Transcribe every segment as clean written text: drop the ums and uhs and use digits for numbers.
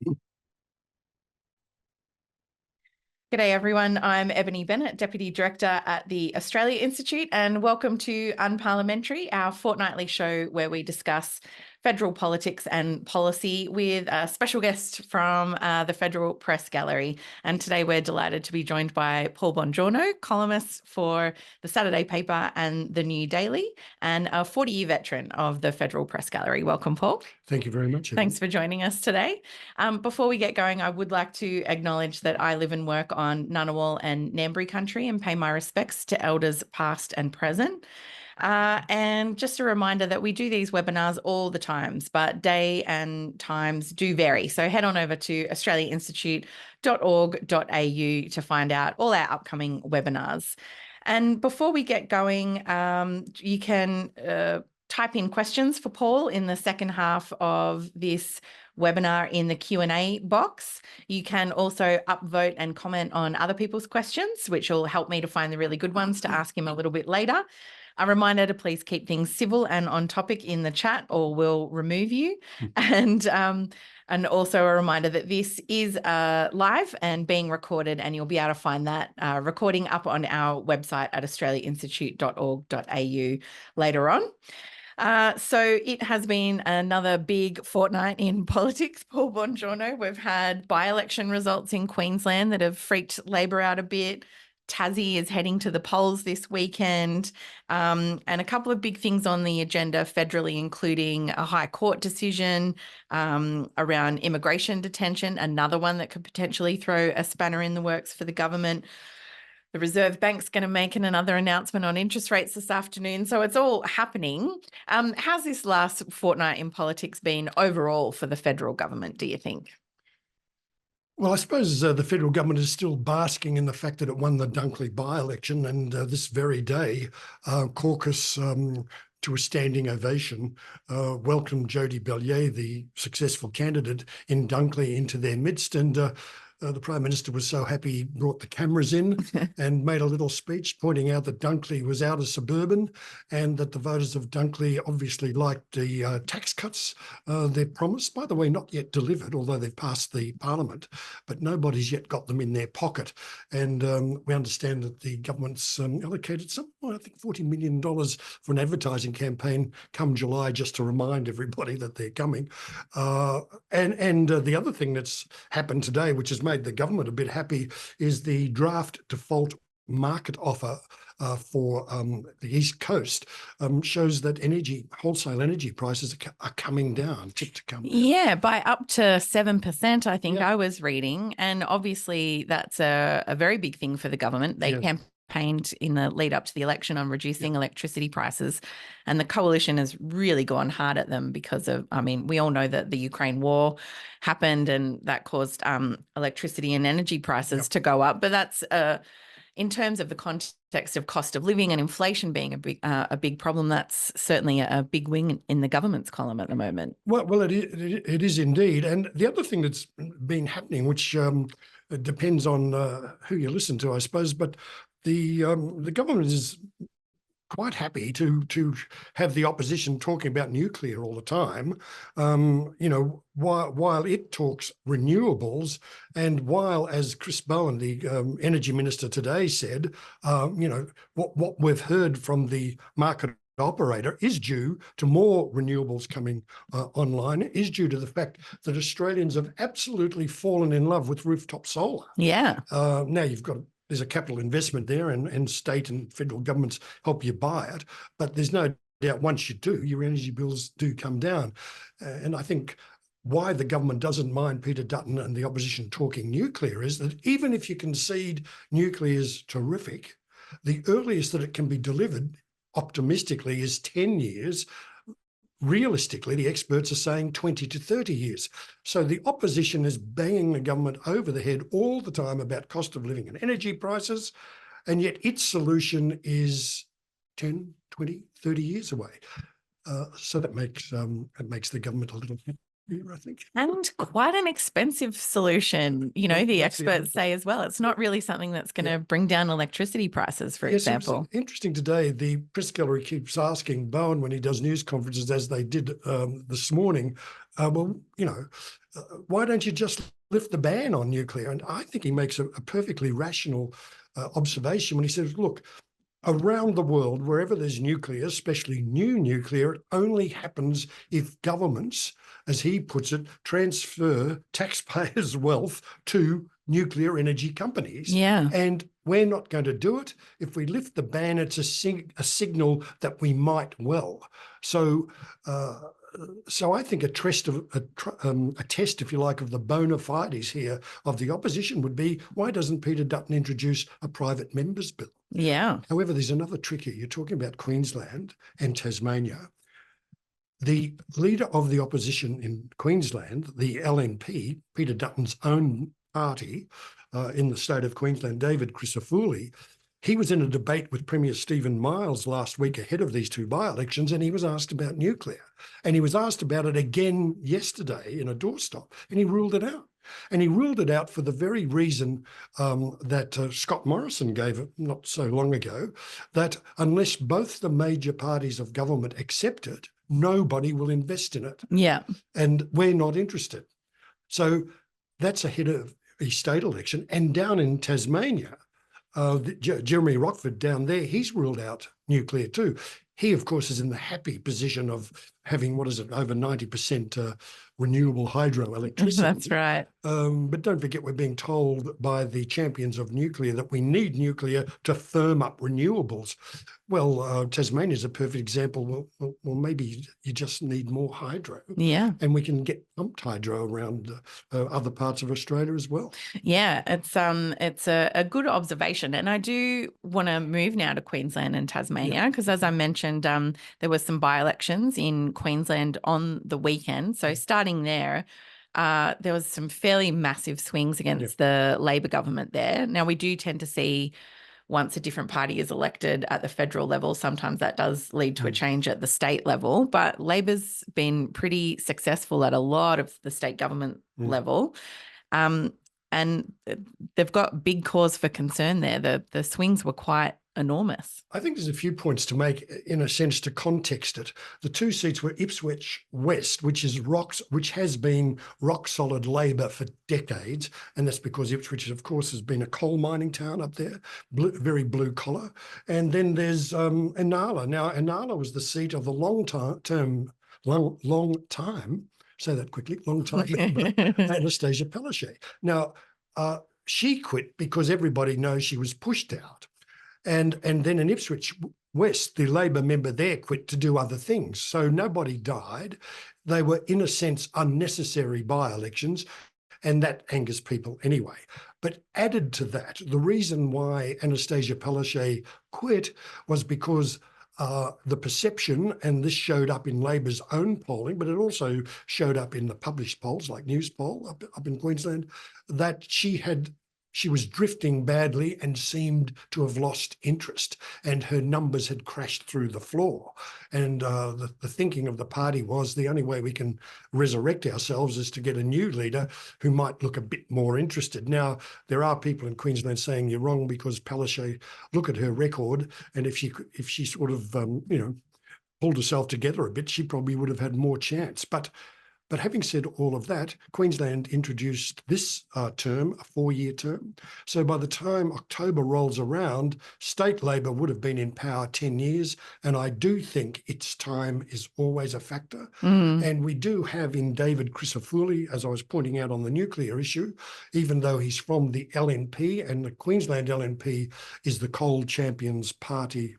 G'day everyone, I'm Ebony Bennett, Deputy Director at the Australia Institute, and welcome to Unparliamentary, our fortnightly show where we discuss federal politics and policy with a special guest from the Federal Press Gallery. And today we're delighted to be joined by Paul Bongiorno, columnist for the Saturday paper and the New Daily, and a 40-year veteran of the Federal Press Gallery. Welcome, Paul. Thank you very much, Ebony. Thanks for joining us today. Before we get going, I would like to acknowledge that I live and work on Ngunnawal and Ngambri country and pay my respects to elders past and present. And just a reminder that we do these webinars all the times, but day and times do vary. So head on over to australiainstitute.org.au to find out all our upcoming webinars. And before we get going, you can type in questions for Paul in the second half of this webinar in the Q&A box. You can also upvote and comment on other people's questions, which will help me to find the really good ones to ask him a little bit later. A reminder to please keep things civil and on topic in the chat or we'll remove you. And also a reminder that this is live and being recorded, and you'll be able to find that recording up on our website at australiainstitute.org.au later on. So it has been another big fortnight in politics, Paul Bongiorno. We've had by-election results in Queensland that have freaked Labor out a bit. Tassie is heading to the polls this weekend, and a couple of big things on the agenda federally, including a High Court decision around immigration detention, another one that could potentially throw a spanner in the works for the government. The Reserve Bank's going to make another announcement on interest rates this afternoon. So it's all happening. How's this last fortnight in politics been overall for the federal government, do you think? Well, I suppose the federal government is still basking in the fact that it won the Dunkley by-election, and this very day, AUKUS, to a standing ovation, welcomed Jody Bellier, the successful candidate in Dunkley, into their midst, and the Prime Minister was so happy he brought the cameras in and made a little speech pointing out that Dunkley was out of suburban and that the voters of Dunkley obviously liked the tax cuts they're promised. By the way, not yet delivered, although they've passed the Parliament, but nobody's yet got them in their pocket. And we understand that the government's allocated I think $40 million for an advertising campaign come July, just to remind everybody that they're coming. And the other thing that's happened today, which has made the government a bit happy, is the draft default market offer for the East Coast shows that wholesale energy prices are coming down, tipped to come down. Yeah, by up to 7%, I think I was reading. And obviously that's a very big thing for the government. They campaigned in the lead up to the election on reducing electricity prices, and the coalition has really gone hard at them because of, we all know that the Ukraine war happened and that caused electricity and energy prices to go up. But that's in terms of the context of cost of living and inflation being a big problem, that's certainly a big wing in the government's column at the moment. Well, it is indeed. And the other thing that's been happening, which depends on who you listen to, I suppose, but the government is quite happy to have the opposition talking about nuclear all the time, while it talks renewables, and while, as Chris Bowen, the energy minister today, said, what we've heard from the market operator is due to more renewables coming online, is due to the fact that Australians have absolutely fallen in love with rooftop solar. Yeah. Now there's a capital investment there, and state and federal governments help you buy it. But there's no doubt once you do, your energy bills do come down. And I think why the government doesn't mind Peter Dutton and the opposition talking nuclear is that even if you concede nuclear is terrific, the earliest that it can be delivered optimistically is 10 years. Realistically, the experts are saying 20 to 30 years. So the opposition is banging the government over the head all the time about cost of living and energy prices, and yet its solution is 10, 20, 30 years away. So that makes the government a little I think. And quite an expensive solution, you know, the experts say as well. It's not really something that's going to bring down electricity prices, for example. Interesting today, the press gallery keeps asking Bowen when he does news conferences, as they did this morning, well, why don't you just lift the ban on nuclear? And I think he makes a perfectly rational observation when he says, look, around the world, wherever there's nuclear, especially new nuclear, it only happens if governments, as he puts it, transfer taxpayers' wealth to nuclear energy companies. Yeah. And we're not going to do it. If we lift the ban, it's a signal that we might well. So I think a test, if you like, of the bona fides here of the opposition would be, why doesn't Peter Dutton introduce a private member's bill? Yeah. However, there's another trick here. You're talking about Queensland and Tasmania. The leader of the opposition in Queensland, the LNP, Peter Dutton's own party in the state of Queensland, David Crisafulli, he was in a debate with Premier Stephen Miles last week ahead of these two by-elections, and he was asked about nuclear. And he was asked about it again yesterday in a doorstop, and he ruled it out. And he ruled it out for the very reason that Scott Morrison gave it not so long ago, that unless both the major parties of government accept it, nobody will invest in it. Yeah. And we're not interested. So that's ahead of the state election. And down in Tasmania, Jeremy Rockford down there, he's ruled out nuclear too. He, of course, is in the happy position of having, over 90% renewable hydroelectricity. That's right. But don't forget, we're being told by the champions of nuclear that we need nuclear to firm up renewables. Well, Tasmania is a perfect example. Well, maybe you just need more hydro. Yeah. And we can get pumped hydro around other parts of Australia as well. Yeah, it's a good observation. And I do want to move now to Queensland and Tasmania because, as I mentioned, there were some by-elections in Queensland on the weekend. So starting there, there was some fairly massive swings against the Labor government there. Now, we do tend to see once a different party is elected at the federal level, sometimes that does lead to a change at the state level. But Labor's been pretty successful at a lot of the state government level. And they've got big cause for concern there. The swings were quite enormous. I think there's a few points to make, in a sense, to context it. The two seats were Ipswich West, which has been rock solid Labor for decades, and that's because Ipswich, of course, has been a coal mining town up there, very blue collar. And then there's Inala. Now, Inala was the seat of the long time. Say that quickly. Long time member, Anastasia Palaszczuk. Now, she quit because everybody knows she was pushed out. And then in Ipswich West, the Labor member there quit to do other things. So nobody died. They were, in a sense, unnecessary by-elections, and that angers people anyway. But added to that, the reason why Anastasia Palaszczuk quit was because the perception, and this showed up in Labor's own polling, but it also showed up in the published polls like News Poll up in Queensland, that she was drifting badly and seemed to have lost interest, and her numbers had crashed through the floor. And the thinking of the party was the only way we can resurrect ourselves is to get a new leader who might look a bit more interested. Now, there are people in Queensland saying you're wrong because Palaszczuk, look at her record, and if she sort of pulled herself together a bit, she probably would have had more chance. But having said all of that, Queensland introduced this term, a 4-year term. So by the time October rolls around, state Labor would have been in power 10 years. And I do think its time is always a factor. And we do have in David Crisafulli, as I was pointing out on the nuclear issue, even though he's from the LNP, and the Queensland LNP is the coal champions party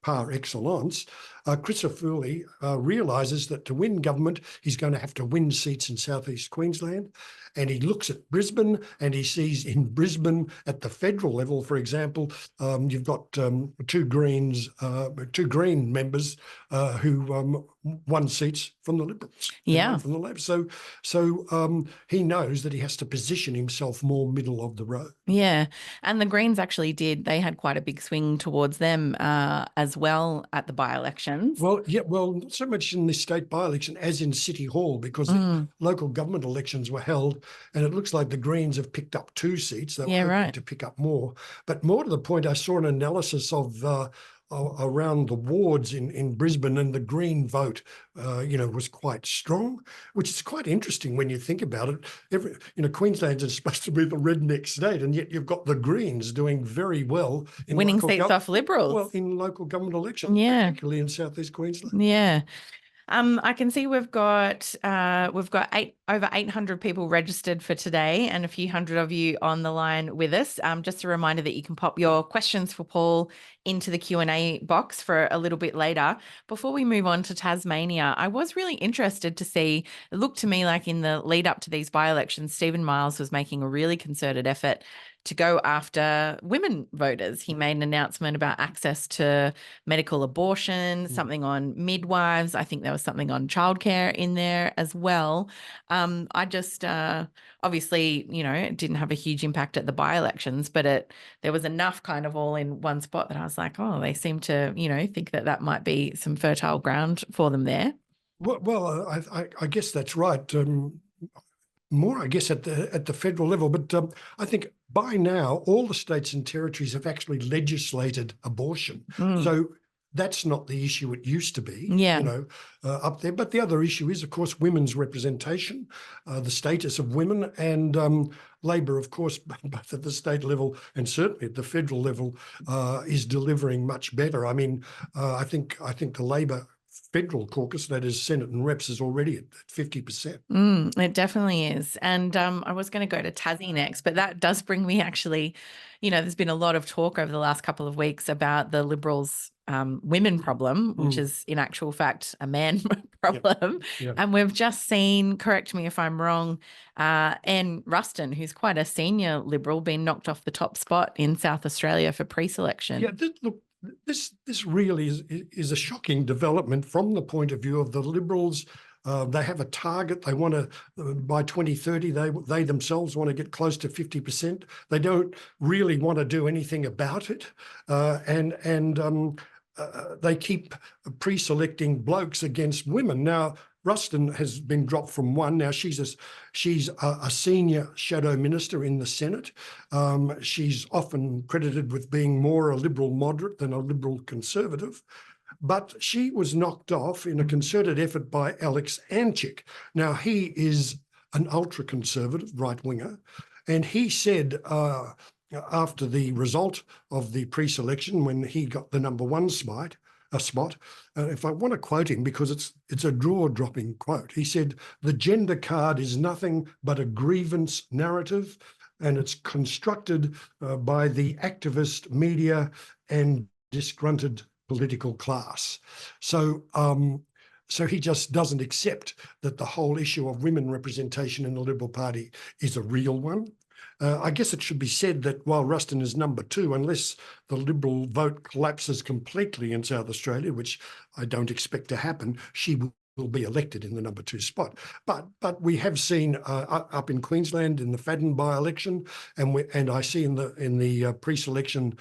par excellence, Crisafulli realises that to win government, he's going to have to win seats in southeast Queensland. And he looks at Brisbane and he sees in Brisbane at the federal level, for example, you've got two Green members who won seats from the Liberals. From the Labor. So he knows that he has to position himself more middle of the road. Yeah. And the Greens actually they had quite a big swing towards them as well at the by-elections. Well, not so much in the state by-election as in City Hall, because local government elections were held, and it looks like the Greens have picked up 2 seats. They were hoping to pick up more. But more to the point, I saw an analysis of around the wards in Brisbane, and the Green vote, was quite strong, which is quite interesting when you think about it. Queensland is supposed to be the redneck state, and yet you've got the Greens doing very well in winning seats off Liberals. Well, in local government elections, particularly in southeast Queensland. Yeah. I can see we've got over 800 people registered for today, and a few hundred of you on the line with us. Just a reminder that you can pop your questions for Paul into the Q&A box for a little bit later. Before we move on to Tasmania, I was really interested to see, it looked to me like in the lead up to these by-elections, Stephen Miles was making a really concerted effort to go after women voters. He made an announcement about access to medical abortion, something on midwives. I think there was something on childcare in there as well. I just obviously, it didn't have a huge impact at the by-elections, but there was enough kind of all in one spot that I was like, oh, they seem to, think that might be some fertile ground for them there. Well, I guess that's right. More, I guess, at the federal level, but I think by now all the states and territories have actually legislated abortion. So that's not the issue it used to be, up there. But the other issue is, of course, women's representation, the status of women, and Labor, of course, both at the state level and certainly at the federal level, is delivering much better. I mean, I think the Labor federal caucus, that is Senate and Reps, is already at 50%. It definitely is. And I was going to go to Tassie next, but that does bring me actually, there's been a lot of talk over the last couple of weeks about the Liberals' women problem, which is in actual fact a man problem. Yep. And we've just seen, correct me if I'm wrong, Anne Ruston, who's quite a senior Liberal, been knocked off the top spot in South Australia for pre-selection. Yeah, look, this really is a shocking development from the point of view of the Liberals. They have a target. They want to, by 2030, they themselves want to get close to 50%. They don't really want to do anything about it, and they keep pre-selecting blokes against women. Now, Ruston has been dropped from one. Now she's a senior shadow minister in the Senate. She's often credited with being more a Liberal moderate than a Liberal conservative. But she was knocked off in a concerted effort by Alex Anchik. Now, he is an ultra-conservative right-winger, and he said after the result of the pre-selection, when he got the number one spot, if I want to quote him, because it's a jaw-dropping quote, he said, "The gender card is nothing but a grievance narrative, and it's constructed by the activist media and disgruntled political class." So he just doesn't accept that the whole issue of women representation in the Liberal Party is a real one. I guess it should be said that while Ruston is number two, unless the Liberal vote collapses completely in South Australia, which I don't expect to happen, she will be elected in the number two spot. But we have seen up in Queensland in the Fadden by-election, and I see in the pre-selection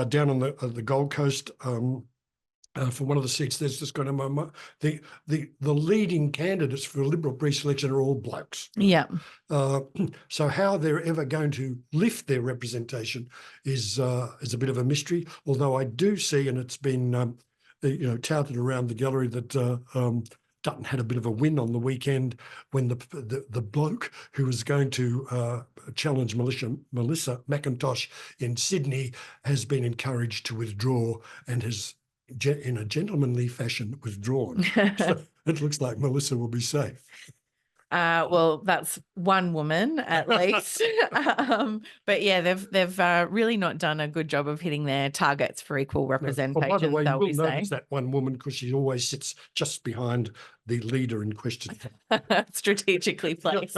down on the Gold Coast. For one of the seats, there's just going to the leading candidates for Liberal pre-selection are all blokes. Yeah. So how they're ever going to lift their representation is a bit of a mystery. Although I do see, and it's been touted around the gallery, that Dutton had a bit of a win on the weekend when the bloke who was going to challenge Melissa McIntosh in Sydney has been encouraged to withdraw and has, in a gentlemanly fashion, withdrawn. So it looks like Melissa will be safe. Well, that's one woman at least. But yeah, they've really not done a good job of hitting their targets for equal representation. By the way, you will notice that one woman because she always sits just behind the leader in question. Strategically placed.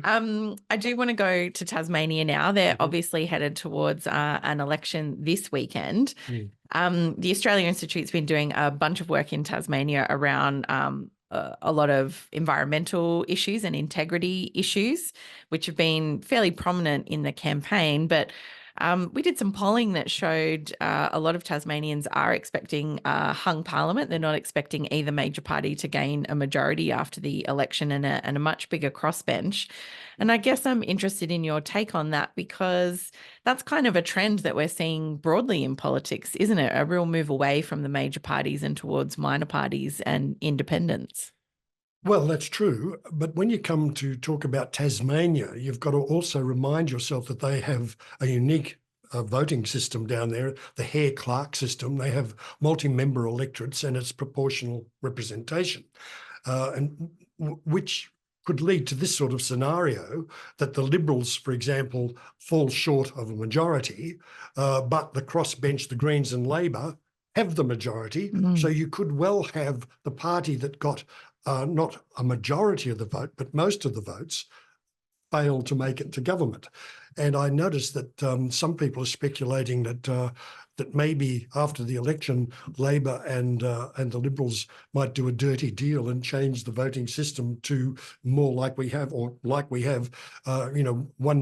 I do want to go to Tasmania now. They're obviously headed towards an election this weekend. The Australia Institute's been doing a bunch of work in Tasmania around a lot of environmental issues and integrity issues, which have been fairly prominent in the campaign. But We did some polling that showed a lot of Tasmanians are expecting a hung parliament. They're not expecting either major party to gain a majority after the election and a much bigger crossbench. And I guess I'm interested in your take on that, because that's kind of a trend that we're seeing broadly in politics, isn't it? A real move away from the major parties and towards minor parties and independents. Well, that's true. But when you come to talk about Tasmania, you've got to also remind yourself that they have a unique voting system down there, the Hare-Clark system. They have multi-member electorates and it's proportional representation, which could lead to this sort of scenario that the Liberals, for example, fall short of a majority, but the crossbench, the Greens and Labor, have the majority. So you could well have the party that got not a majority of the vote, but most of the votes, fail to make it to government. And I noticed that some people are speculating that maybe after the election, Labor and the Liberals might do a dirty deal and change the voting system to more like we have, one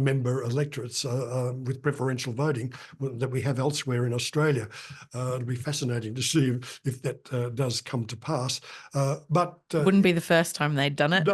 member electorates with preferential voting that we have elsewhere in Australia. It'll be fascinating to see if that does come to pass. But wouldn't be the first time they'd done it. No,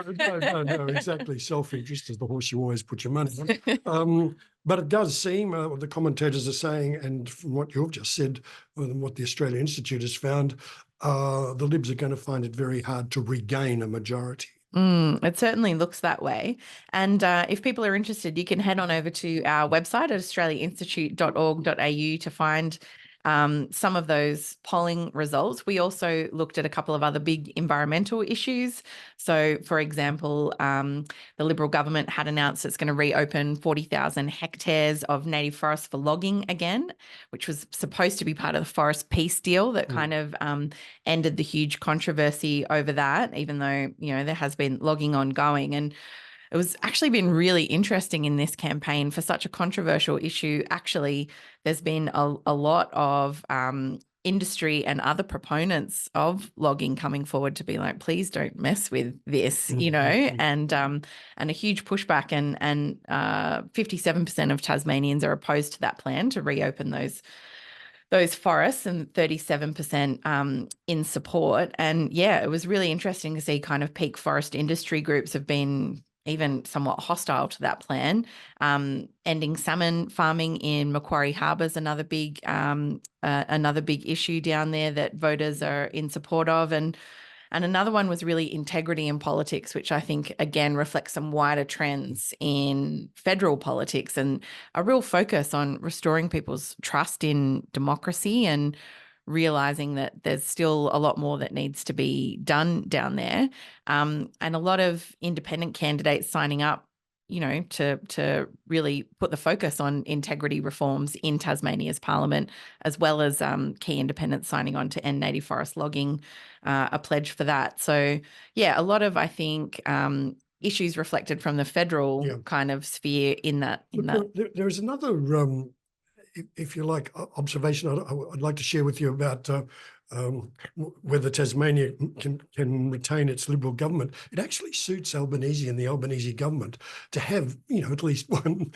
exactly. Self-interest is the horse you always put your money on. But it does seem, the commentators are saying, and from what you've just said, and what the Australia Institute has found, the Libs are going to find it very hard to regain a majority. It certainly looks that way. And if people are interested, you can head on over to our website at australiainstitute.org.au to find some of those polling results. We also looked at a couple of other big environmental issues. So, for example, the Liberal government had announced it's going to reopen 40,000 hectares of native forest for logging again, which was supposed to be part of the forest peace deal that kind of ended the huge controversy over that, even though, there has been logging ongoing. And it was actually been really interesting in this campaign for such a controversial issue. Actually, there's been a lot of industry and other proponents of logging coming forward to be like, please don't mess with this, and a huge pushback, and 57% of Tasmanians are opposed to that plan to reopen those forests, and 37% in support. And yeah, it was really interesting to see kind of peak forest industry groups have been even somewhat hostile to that plan. Ending salmon farming in Macquarie Harbour is another big issue down there that voters are in support of. And another one was really integrity in politics, which I think, again, reflects some wider trends in federal politics and a real focus on restoring people's trust in democracy and realising that there's still a lot more that needs to be done down there. And a lot of independent candidates signing up, to really put the focus on integrity reforms in Tasmania's parliament, as well as key independents signing on to end native forest logging, a pledge for that. So, yeah, a lot of, I think, issues reflected from the federal kind of sphere in that. There's another, if you like, observation I'd like to share with you about whether Tasmania can retain its Liberal government. It actually suits Albanese and the Albanese government to have, at least one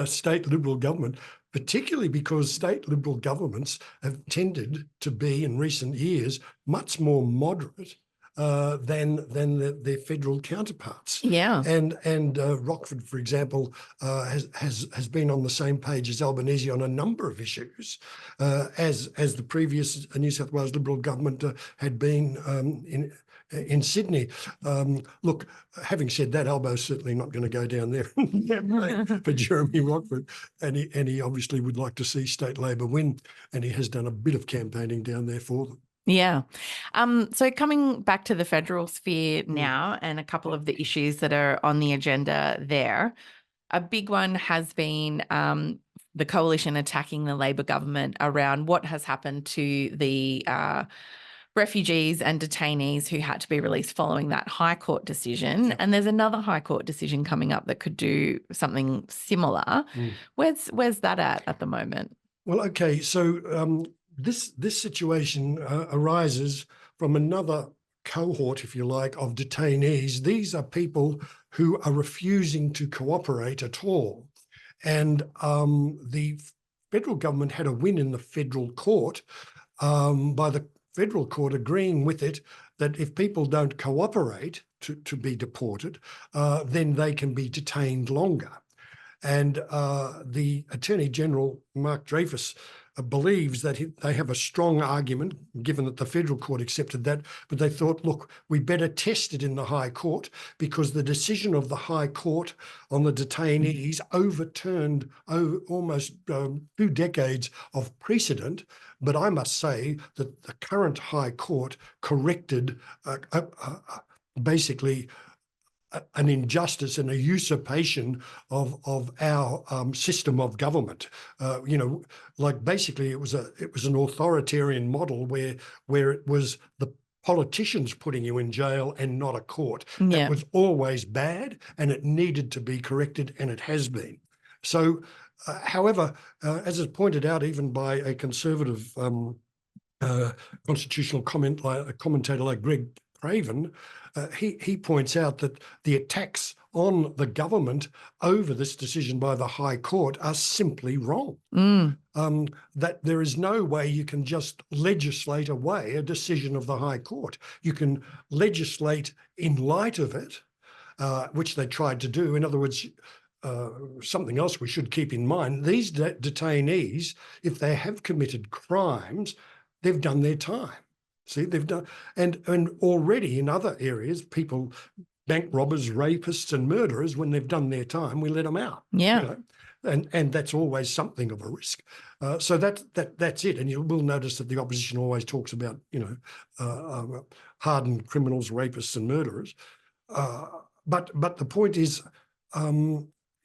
state Liberal government, particularly because state Liberal governments have tended to be, in recent years, much more moderate than their federal counterparts. Yeah. And Rockford, for example, has been on the same page as Albanese on a number of issues, as the previous New South Wales Liberal government had been in Sydney. Look, having said that, Albo's certainly not going to go down there and campaign for Jeremy Rockford, and he obviously would like to see state Labor win, and he has done a bit of campaigning down there for them. Yeah. So coming back to the federal sphere now, and a couple of the issues that are on the agenda there, a big one has been the coalition attacking the Labor government around what has happened to the refugees and detainees who had to be released following that High Court decision. Yep. And there's another High Court decision coming up that could do something similar. Where's that at the moment? Well, okay, so this situation arises from another cohort, if you like, of detainees. These are people who are refusing to cooperate at all. And the federal government had a win in the federal court by the federal court agreeing with it that if people don't cooperate to be deported, then they can be detained longer. And the Attorney General, Mark Dreyfus, believes that they have a strong argument, given that the federal court accepted that, but they thought, look, we better test it in the High Court, because the decision of the High Court on the detainees overturned almost 2 decades of precedent. But I must say that the current High Court corrected basically an injustice and a usurpation of our system of government. Like basically it was an authoritarian model where it was the politicians putting you in jail and not a court. That was always bad, and it needed to be corrected, and it has been. So, however, as is pointed out even by a conservative constitutional commentator like Greg Craven, he points out that the attacks on the government over this decision by the High Court are simply wrong. That there is no way you can just legislate away a decision of the High Court. You can legislate in light of it, which they tried to do. In other words, something else we should keep in mind, these detainees, if they have committed crimes, they've done their time. See, they've done, and already in other areas, people, bank robbers, rapists and murderers, when they've done their time, we let them out. Yeah. And that's always something of a risk. So that's it. And you will notice that the opposition always talks about, hardened criminals, rapists and murderers. But the point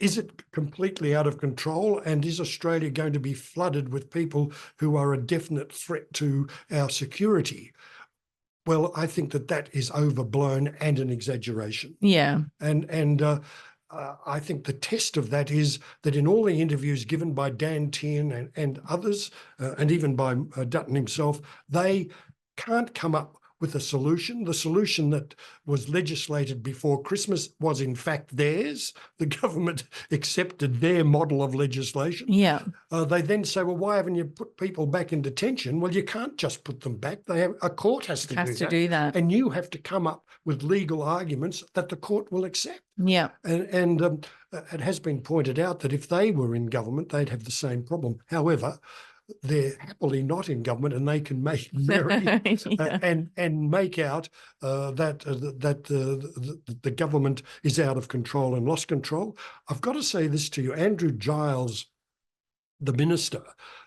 is it completely out of control? And is Australia going to be flooded with people who are a definite threat to our security? Well, I think that is overblown and an exaggeration. Yeah. And I think the test of that is that in all the interviews given by Dan Tehan and others, and even by Dutton himself, they can't come up with a solution. The solution that was legislated before Christmas was in fact theirs. The government accepted their model of legislation. Yeah. They then say, well, why haven't you put people back in detention? Well, you can't just put them back. A court has to do that. And you have to come up with legal arguments that the court will accept. Yeah. And it has been pointed out that if they were in government, they'd have the same problem. However, they're happily not in government, and they can make merry and make out that the government is out of control and lost control. I've got to say this to you, Andrew Giles, the minister.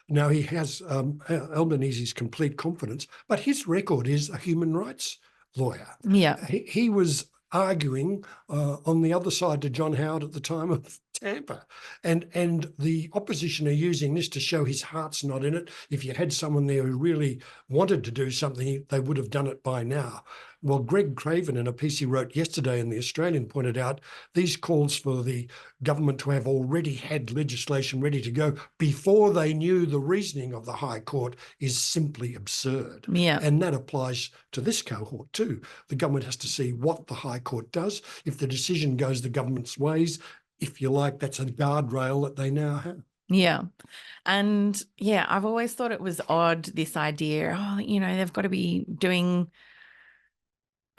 Now he has Albanese's complete confidence, but his record is a human rights lawyer. Yeah, he was arguing on the other side to John Howard at the time of Tampa. And the opposition are using this to show his heart's not in it. If you had someone there who really wanted to do something, they would have done it by now. Well, Greg Craven, in a piece he wrote yesterday in The Australian, pointed out these calls for the government to have already had legislation ready to go before they knew the reasoning of the High Court is simply absurd. Yeah. And that applies to this cohort too. The government has to see what the High Court does. If the decision goes the government's ways, if you like, that's a guardrail that they now have. Yeah. And yeah, I've always thought it was odd, this idea, they've got to be doing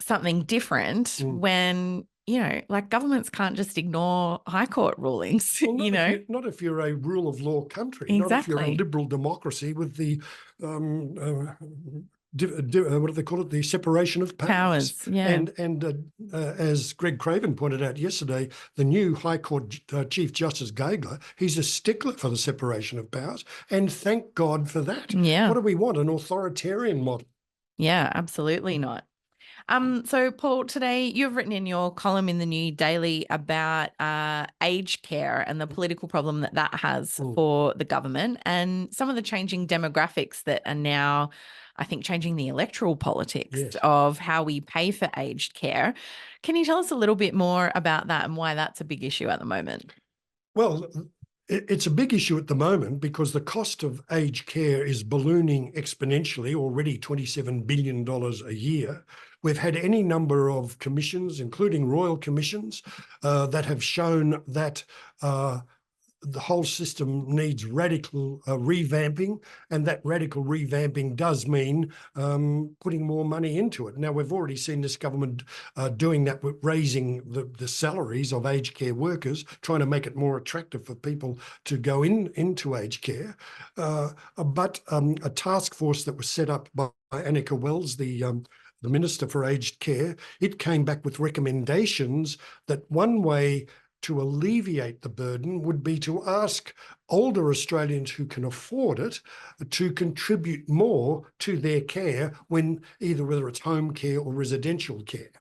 something different when, like governments can't just ignore High Court rulings, well, not if you're a rule of law country, exactly. Not if you're a liberal democracy with the what do they call it? The separation of powers. Yeah. And as Greg Craven pointed out yesterday, the new High Court Chief Justice Gageler, he's a stickler for the separation of powers, and thank God for that. Yeah. What do we want? An authoritarian model? Yeah, absolutely not. So Paul, today you've written in your column in the New Daily about aged care and the political problem that has for the government, and some of the changing demographics that are now, I think, changing the electoral politics of how we pay for aged care. Can you tell us a little bit more about that and why that's a big issue at the moment? Well, it's a big issue at the moment because the cost of aged care is ballooning exponentially, already $27 billion a year. We've had any number of commissions, including royal commissions, that have shown that the whole system needs radical revamping, and that radical revamping does mean putting more money into it. Now, we've already seen this government doing that with raising the salaries of aged care workers, trying to make it more attractive for people to go into aged care. But a task force that was set up by Annika Wells, the Minister for Aged Care, it came back with recommendations that one way to alleviate the burden would be to ask older Australians who can afford it to contribute more to their care whether it's home care or residential care.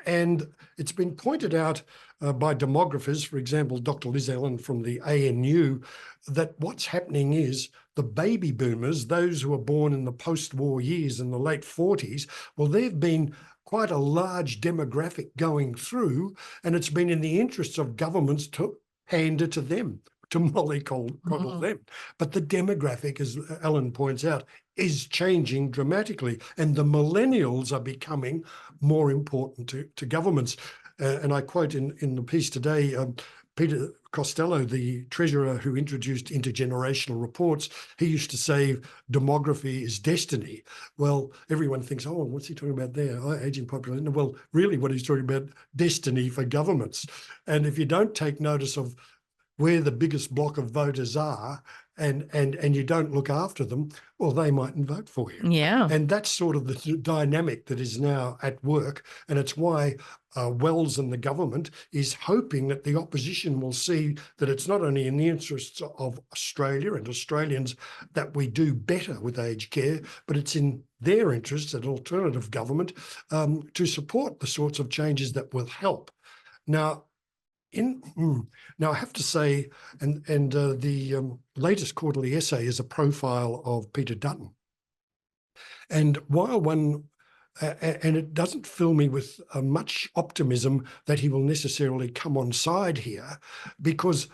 And it's been pointed out by demographers, for example, Dr. Liz Allen from the ANU, that what's happening is the baby boomers, those who were born in the post-war years in the late 40s, well, they've been quite a large demographic going through, and it's been in the interests of governments to pander to them, to mollycoddle them. But the demographic, as Alan points out, is changing dramatically, and the millennials are becoming more important to governments. And I quote in the piece today, Peter Costello, the treasurer who introduced intergenerational reports, he used to say demography is destiny. Well, everyone thinks, oh, what's he talking about there? Oh, aging population. Well, really what he's talking about, destiny for governments. And if you don't take notice of where the biggest block of voters are and you don't look after them, well, they mightn't vote for you. Yeah. And that's sort of the dynamic that is now at work. And it's why Wells and the government is hoping that the opposition will see that it's not only in the interests of Australia and Australians that we do better with aged care, but it's in their interests, an alternative government, to support the sorts of changes that will help. Now, I have to say, and the latest quarterly essay is a profile of Peter Dutton. And and it doesn't fill me with much optimism that he will necessarily come on side here, because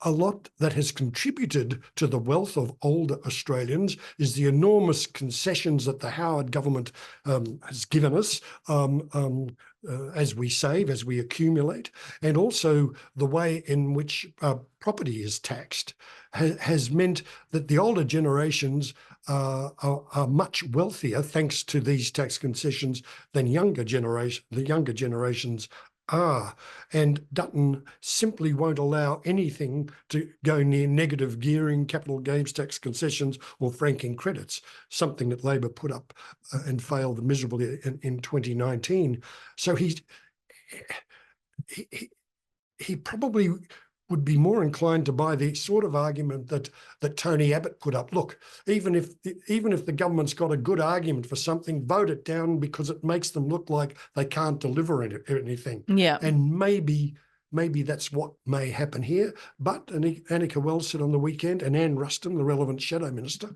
a lot that has contributed to the wealth of older Australians is the enormous concessions that the Howard government has given us as we save, as we accumulate, and also the way in which property is taxed has meant that the older generations are much wealthier thanks to these tax concessions than the younger generations are. And Dutton simply won't allow anything to go near negative gearing, capital gains tax concessions, or franking credits, something that Labor put up and failed miserably in 2019. So he probably would be more inclined to buy the sort of argument that Tony Abbott put up. Look, even if the government's got a good argument for something, vote it down because it makes them look like they can't deliver anything. Yeah. And maybe that's what may happen here. But Annika Wells said on the weekend, and Anne Ruston, the relevant shadow minister,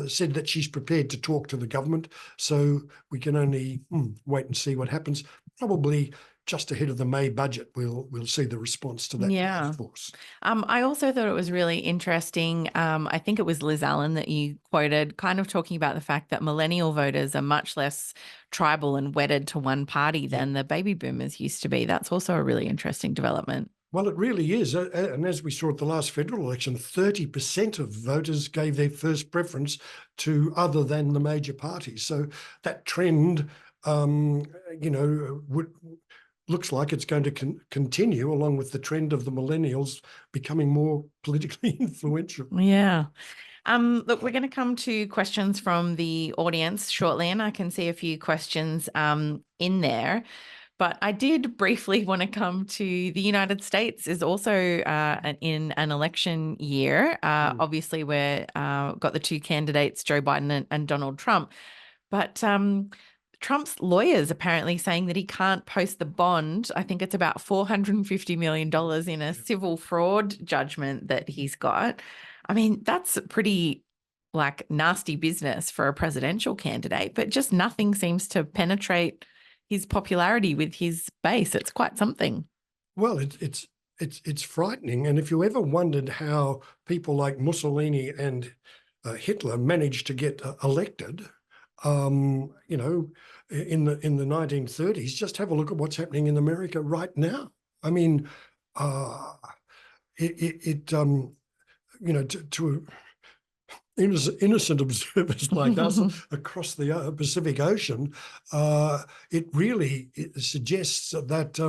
said that she's prepared to talk to the government. So we can only wait and see what happens. Probably just ahead of the May budget, we'll see the response to that task force. I also thought it was really interesting. I think it was Liz Allen that you quoted, kind of talking about the fact that millennial voters are much less tribal and wedded to one party than the baby boomers used to be. That's also a really interesting development. Well, it really is. And as we saw at the last federal election, 30% of voters gave their first preference to other than the major parties. So that trend, looks like it's going to continue, along with the trend of the millennials becoming more politically influential. Yeah. Look, we're going to come to questions from the audience shortly, and I can see a few questions in there. But I did briefly want to come to the United States is also in an election year. Obviously, we've got the two candidates, Joe Biden and Donald Trump. But Trump's lawyers apparently saying that he can't post the bond. I think it's about $450 million in a civil fraud judgment that he's got. I mean, that's pretty nasty business for a presidential candidate, but just nothing seems to penetrate his popularity with his base. It's quite something. Well, it's frightening. And if you ever wondered how people like Mussolini and Hitler managed to get elected, in the 1930s, just have a look at what's happening in America right now. I mean, to innocent observers like us across the Pacific Ocean, it really suggests that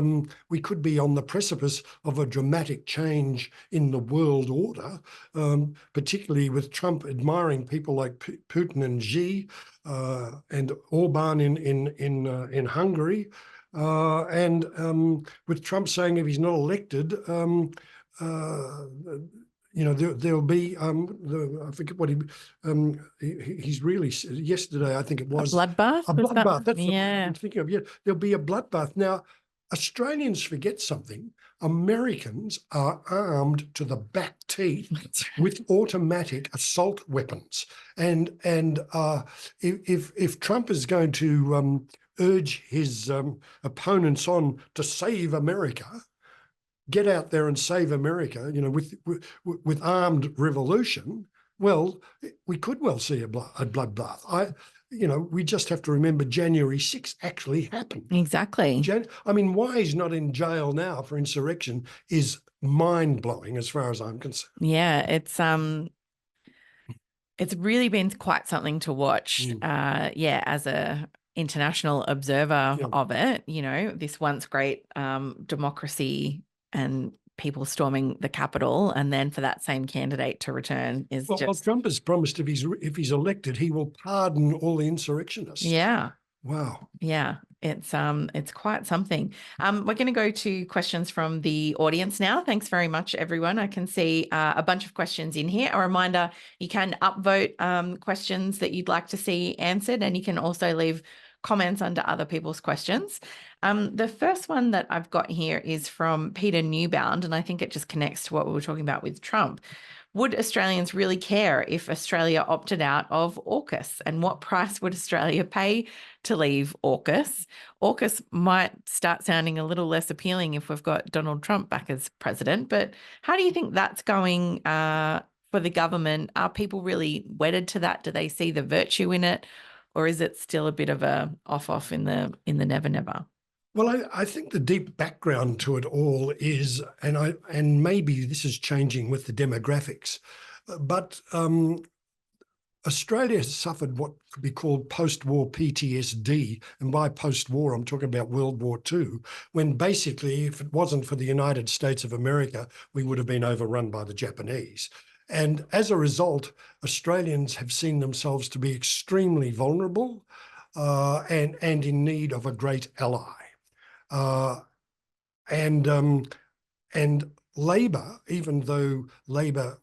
we could be on the precipice of a dramatic change in the world order, particularly with Trump admiring people like Putin and Xi, and Orban in Hungary, and with Trump saying if he's not elected, there'll be I forget what he's really yesterday. I think it was a bloodbath. A bloodbath. That's what yeah. I'm thinking of. Yeah, there'll be a bloodbath. Now, Australians forget something. Americans are armed to the back teeth with automatic assault weapons, and if Trump is going to urge his opponents on to save America, get out there and save America, with armed revolution, well, we could well see a bloodbath. We just have to remember January 6th actually happened. Exactly. Why he's not in jail now for insurrection is mind-blowing as far as I'm concerned. Yeah, it's really been quite something to watch. As a international observer of it, this once great democracy and people storming the Capitol, and then for that same candidate to return is well, Trump has promised if he's elected, he will pardon all the insurrectionists. Yeah. Wow. Yeah, it's quite something. We're going to go to questions from the audience now. Thanks very much, everyone. I can see a bunch of questions in here. A reminder, you can upvote questions that you'd like to see answered, and you can also leave comments under other people's questions. The first one that I've got here is from Peter Newbound, and I think it just connects to what we were talking about with Trump. Would Australians really care if Australia opted out of AUKUS? And what price would Australia pay to leave AUKUS? AUKUS might start sounding a little less appealing if we've got Donald Trump back as president, but how do you think that's going for the government? Are people really wedded to that? Do they see the virtue in it? Or is it still a bit of a off in the never? Well, I think the deep background to it all is, and maybe this is changing with the demographics, but Australia has suffered what could be called post-war PTSD, and by post-war I'm talking about World War II, when basically if it wasn't for the United States of America, we would have been overrun by the Japanese. And as a result, Australians have seen themselves to be extremely vulnerable and in need of a great ally. And Labor, even though Labor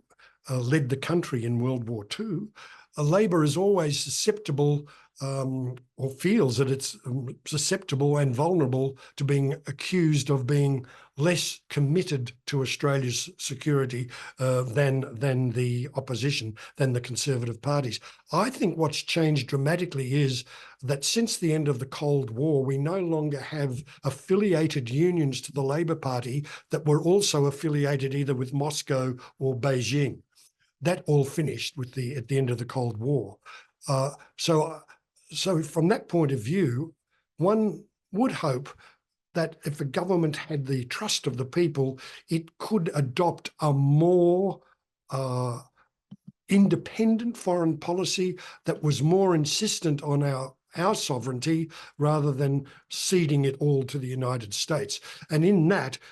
led the country in World War II, Labor is always susceptible or feels that it's susceptible and vulnerable to being accused of being less committed to Australia's security than the opposition, than the Conservative parties. I think what's changed dramatically is that since the end of the Cold War, we no longer have affiliated unions to the Labor Party that were also affiliated either with Moscow or Beijing. That all finished at the end of the Cold War. So from that point of view, one would hope that if the government had the trust of the people, it could adopt a more independent foreign policy that was more insistent on our sovereignty rather than ceding it all to the United States. And in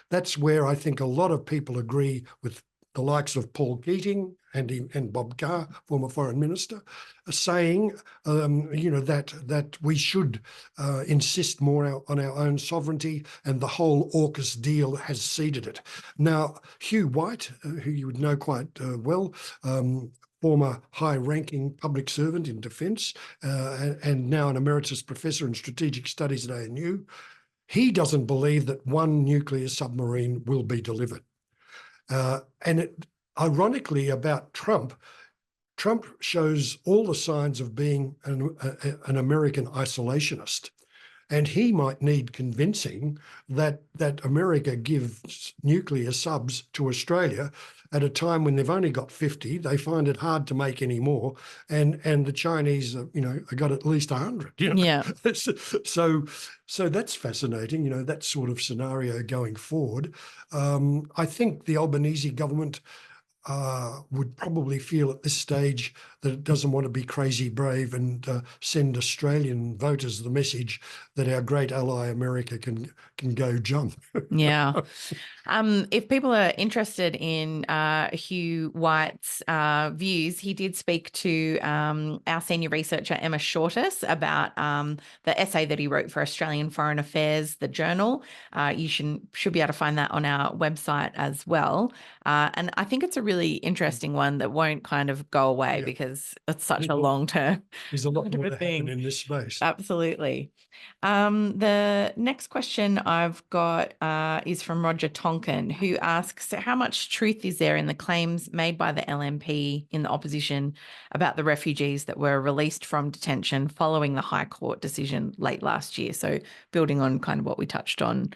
that's where I think a lot of people agree with the likes of Paul Keating and Bob Carr, former foreign minister, saying, that we should insist more on our own sovereignty, and the whole AUKUS deal has ceded it. Now, Hugh White, who you would know quite well, former high-ranking public servant in defence and now an emeritus professor in strategic studies at ANU, he doesn't believe that one nuclear submarine will be delivered. Ironically about Trump shows all the signs of being an American isolationist. And he might need convincing that America gives nuclear subs to Australia at a time when they've only got 50. They find it hard to make any more, and the Chinese, have got at least 100. Yeah. So that's fascinating. That sort of scenario going forward. I think the Albanese government would probably feel at this stage that it doesn't want to be crazy brave and send Australian voters the message that our great ally America can go jump. Yeah. If people are interested in Hugh White's views, he did speak to our senior researcher, Emma Shortis, about the essay that he wrote for Australian Foreign Affairs, the Journal. You should be able to find that on our website as well. And I think it's a really interesting one that won't kind of go away because it's such a long-term There's a lot kind more of to a thing. happen in this space. Absolutely. The next question I've got is from Roger Tonkin, who asks, how much truth is there in the claims made by the LNP in the opposition about the refugees that were released from detention following the High Court decision late last year? So building on kind of what we touched on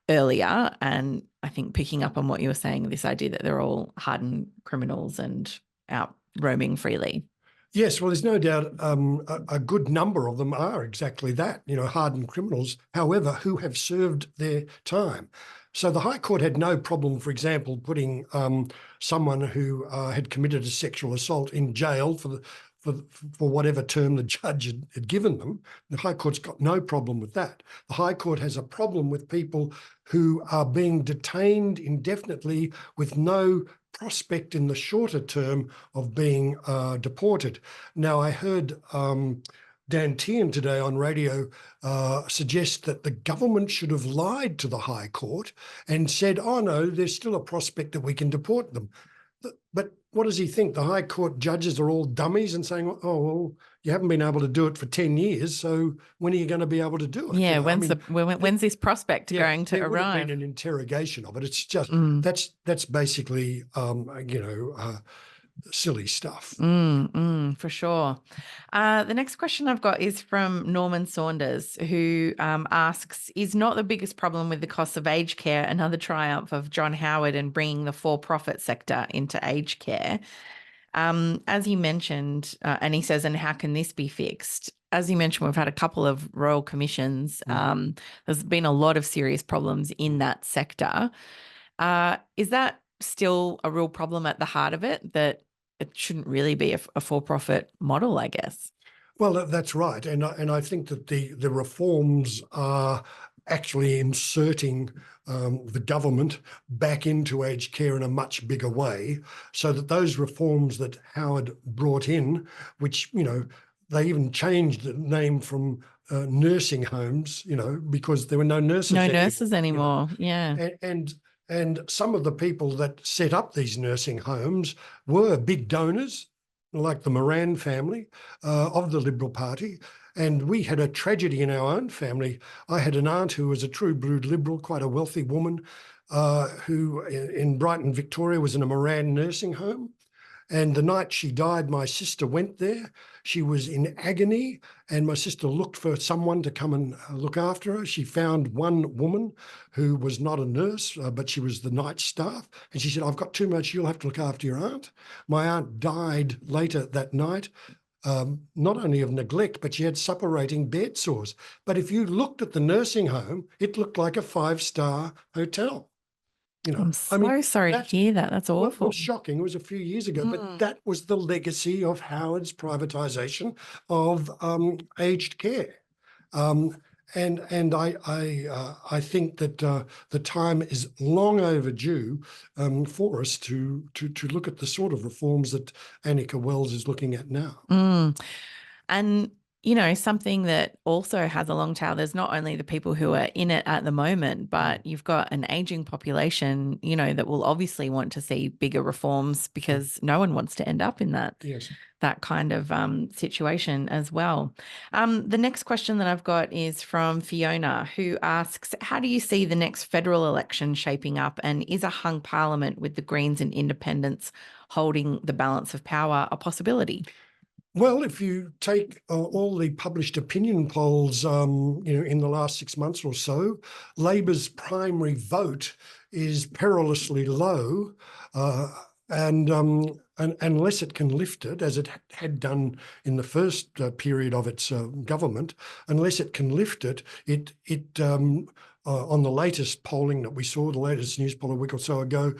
earlier, and I think picking up on what you were saying, this idea that they're all hardened criminals and out roaming freely. Yes, well, there's no doubt a good number of them are exactly that, hardened criminals, however, who have served their time. So the High Court had no problem, for example, putting someone who had committed a sexual assault in jail for whatever term the judge had given them. The High Court's got no problem with that. The High Court has a problem with people who are being detained indefinitely with no prospect in the shorter term of being deported. Now, I heard Dan Tehan today on radio suggest that the government should have lied to the High Court and said, oh no, there's still a prospect that we can deport them. But what does he think? The High Court judges are all dummies and saying, oh, well, you haven't been able to do it for 10 years, so when are you going to be able to do it? Yeah, when's this prospect going to there arrive? Would have been an interrogation of it. It's just, that's basically, silly stuff. For sure. The next question I've got is from Norman Saunders, who asks, is not the biggest problem with the cost of aged care another triumph of John Howard and bringing the for-profit sector into aged care? As you mentioned, and he says, and how can this be fixed? As you mentioned, we've had a couple of royal commissions. There's been a lot of serious problems in that sector. Is that still a real problem at the heart of it, that it shouldn't really be a for-profit model, I guess? Well, that's right. And I think that the reforms are actually inserting the government back into aged care in a much bigger way, so that those reforms that Howard brought in, which, they even changed the name from nursing homes, because there were no nurses anymore. Yeah. And some of the people that set up these nursing homes were big donors, like the Moran family of the Liberal Party. And we had a tragedy in our own family. I had an aunt who was a true blue Liberal, quite a wealthy woman, who in Brighton, Victoria, was in a Moran nursing home. And the night she died, my sister went there. She was in agony, and my sister looked for someone to come and look after her. She found one woman who was not a nurse, but she was the night staff. And she said, I've got too much, you'll have to look after your aunt. My aunt died later that night, not only of neglect, but she had suppurating bed sores. But if you looked at the nursing home, it looked like a 5-star hotel. I'm sorry to hear that. That's awful. Well, shocking. It was a few years ago, but that was the legacy of Howard's privatisation of aged care. And I think that the time is long overdue for us to look at the sort of reforms that Annika Wells is looking at now. And something that also has a long tail, there's not only the people who are in it at the moment, but you've got an aging population, that will obviously want to see bigger reforms, because no one wants to end up in that, that kind of situation as well. The next question that I've got is from Fiona, who asks, how do you see the next federal election shaping up, and is a hung parliament with the Greens and Independents holding the balance of power a possibility? Well, if you take all the published opinion polls, in the last 6 months or so, Labor's primary vote is perilously low, and unless it can lift it, as it had done in the first period of its government, unless it can lift it, on the latest polling that we saw, the latest news poll a week or so ago,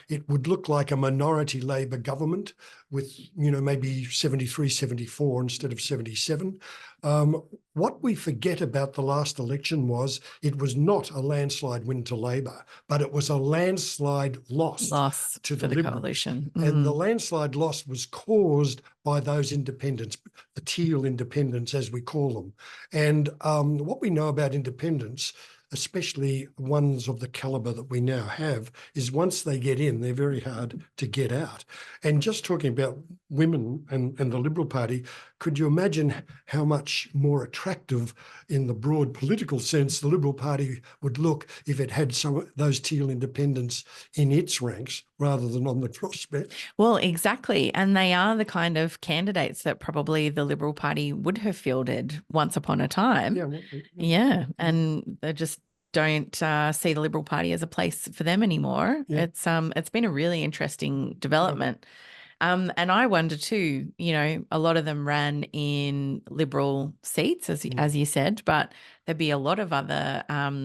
it would look like a minority Labor government with, maybe 73, 74 instead of 77. What we forget about the last election was it was not a landslide win to Labor, but it was a landslide loss to the Liberals. Coalition. And the landslide loss was caused by those independents, the teal independents, as we call them. And what we know about independents, especially ones of the calibre that we now have, is once they get in, they're very hard to get out. And just talking about women and the Liberal Party, could you imagine how much more attractive in the broad political sense the Liberal Party would look if it had some of those teal independents in its ranks rather than on the crossbench? Well, exactly. And they are the kind of candidates that probably the Liberal Party would have fielded once upon a time. Yeah. And they just don't see the Liberal Party as a place for them anymore. Yeah. It's been a really interesting development. And I wonder too, a lot of them ran in Liberal seats, as you said, but there'd be a lot of other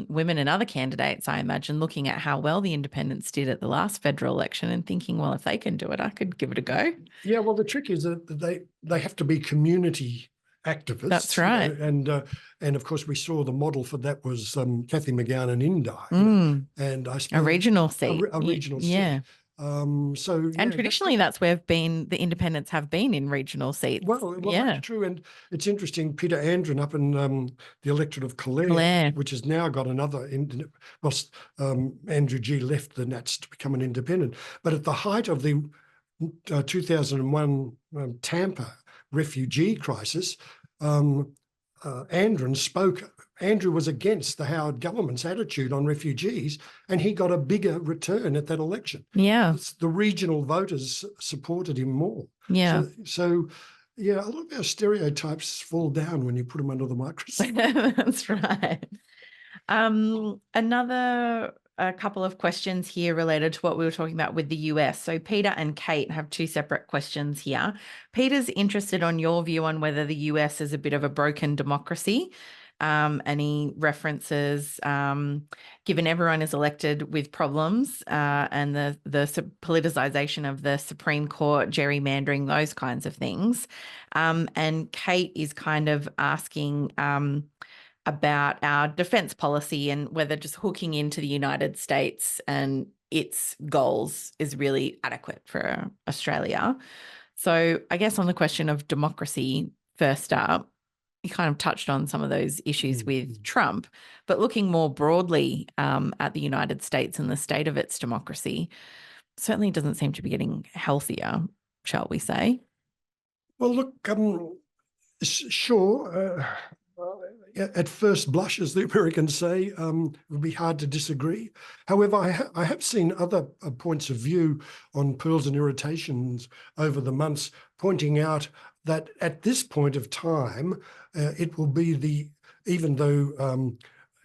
women and other candidates, I imagine, looking at how well the independents did at the last federal election and thinking, well, if they can do it, I could give it a go. Yeah, well, the trick is that they have to be community activists. That's right. And of course, we saw the model for that was Cathy McGowan and Indi. And I suppose a regional seat. A regional seat. Yeah. And traditionally that's where the independents have been in regional seats. Well, that's true. And it's interesting, Peter Andren up in the electorate of Clare, which has now got another, Andrew G left the Nats to become an independent. But at the height of the 2001 Tampa refugee crisis, Andren spoke. Andrew was against the Howard government's attitude on refugees, and he got a bigger return at that election. Yeah. The regional voters supported him more. Yeah. So a lot of our stereotypes fall down when you put them under the microscope. That's right. A couple of questions here related to what we were talking about with the US. So Peter and Kate have two separate questions here. Peter's interested on your view on whether the US is a bit of a broken democracy. And he references, given everyone is elected with problems and the politicization of the Supreme Court, gerrymandering, those kinds of things. And Kate is kind of asking about our defense policy and whether just hooking into the United States and its goals is really adequate for Australia. So I guess on the question of democracy, first up, you kind of touched on some of those issues with Trump, but looking more broadly at the United States and the state of its democracy, certainly doesn't seem to be getting healthier, shall we say? Well, look, sure. At first blush, as the Americans say, it would be hard to disagree. However, I have seen other points of view on pearls and irritations over the months, pointing out that at this point of time, it will be even though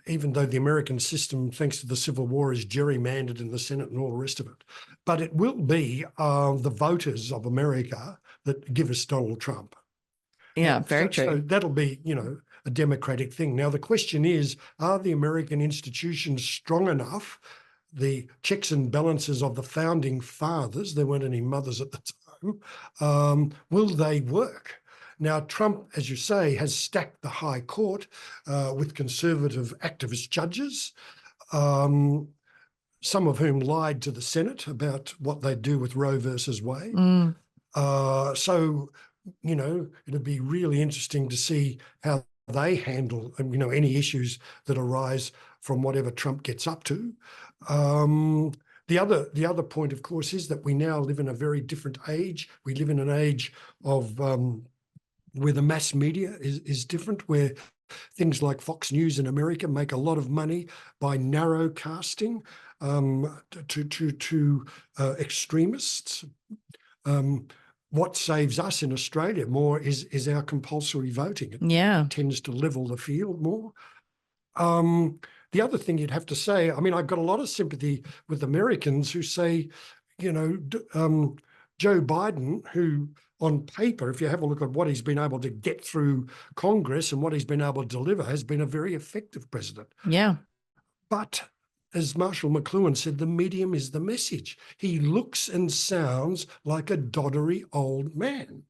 the American system, thanks to the Civil War, is gerrymandered in the Senate and all the rest of it, but it will be the voters of America that give us Donald Trump. Yeah, very true. So that'll be, a democratic thing. Now, the question is, are the American institutions strong enough? The checks and balances of the founding fathers, there weren't any mothers at the time, will they work? Now, Trump, as you say, has stacked the High Court with conservative activist judges, some of whom lied to the Senate about what they'd do with Roe versus Wade. So, it'll be really interesting to see how they handle, any issues that arise from whatever Trump gets up to. The other point, of course, is that we now live in a very different age. We live in an age of where the mass media is different, where things like Fox News in America make a lot of money by narrowcasting to extremists. what saves us in Australia more is our compulsory voting. Yeah. It tends to level the field more. The other thing you'd have to say, I mean, I've got a lot of sympathy with Americans who say, you know, Joe Biden, who on paper, if you have a look at what he's been able to get through Congress and what he's been able to deliver, has been a very effective president. Yeah. But as Marshall McLuhan said, the medium is the message. He looks and sounds like a doddery old man.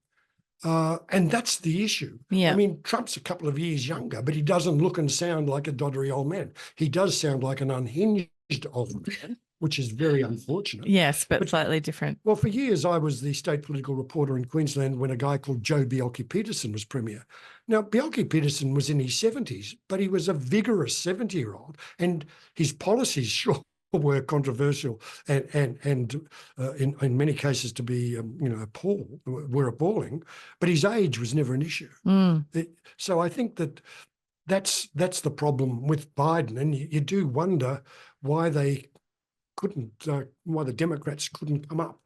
And that's the issue. Yeah. I mean, Trump's a couple of years younger, but he doesn't look and sound like a doddery old man. He does sound like an unhinged old man, which is very unfortunate. Yes, but slightly different. Well, for years, I was the state political reporter in Queensland when a guy called Joe Bjelke-Petersen was premier. Now, Bjelke-Petersen was in his 70s, but he was a vigorous 70-year-old, and his policies sure were controversial and in many cases to be, were appalling, but his age was never an issue. So I think that's the problem with Biden, and you do wonder why they couldn't, why the Democrats couldn't come up